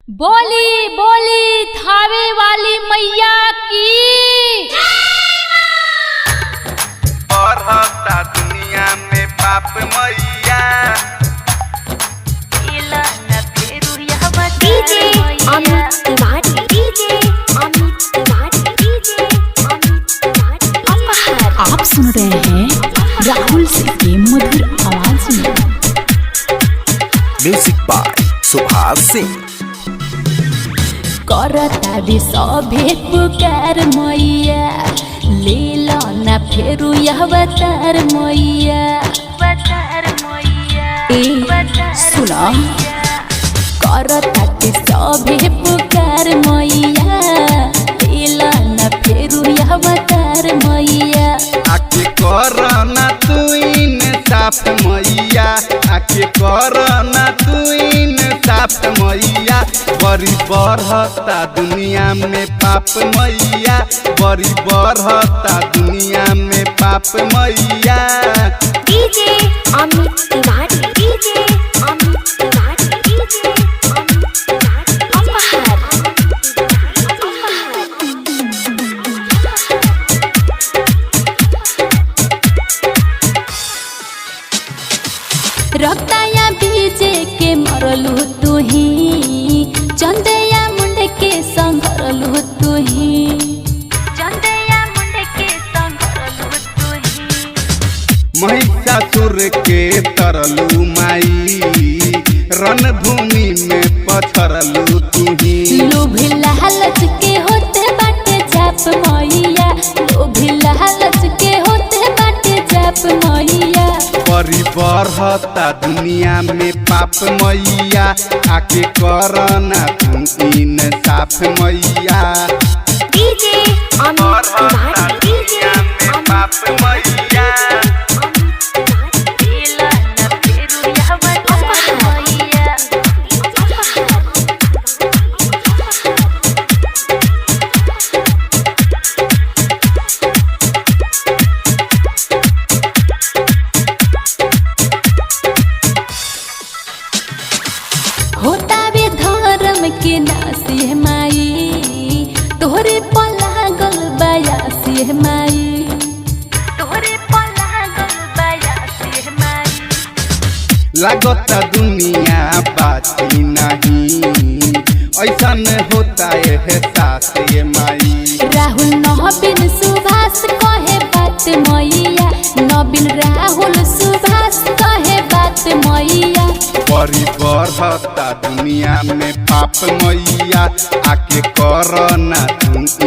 बोली बोली थावे वाली मैया की। और हफ्ता दुनिया में पाप मैया DJ Amit Tiwari, DJ Amit Tiwari, DJ Amit Tiwari. आप सुन रहे हैं राहुल सिंह की मधुर आवाज में। Music by Subhash Singh. करतारी सभे पुकार मैया, ले लो ना फेरू यह अवतार मैया। सुनो करतारी सभे पुकार मैया, ले लो ना फेरू यह अवतार मैया। आके करना तू साफ मैया, आके करना तू साफ मैया। बड़ी बढ़ता दुनिया में पाप मैया, बड़ी बढ़ता दुनिया में पाप मैया। DJ Amit Tiwari, DJ Amit Tiwari, DJ Amit Tiwari. रक्ताया बीजे के मरलू तुही, चंदैया मुंडे के संगरलू तुही। महिषासुर के तरलू माई, रणभूमि में पथरलू तुही। लोभ लालच के होते बाटे जाप मैया, लोभ लालच के होते बाटे जाप मैया। बड़ी बढ़ता दुनिया में पाप मैया, आके करना तू साफ मैया। डीजे अमित तिवारी, डीजे में पाप मैया। होता भी धर्म के नासी माई, तोहरे पलागल बयासी माई। लागता दुनिया बाती नहीं, ऐसा न होता है सास ये माई। राहुल नवीन सुभाष कहे बात मैया, नवीन राहुल सुभाष कहे बात मैया। बड़ी बढ़ता दुनिया में पाप मैया, आके करना तू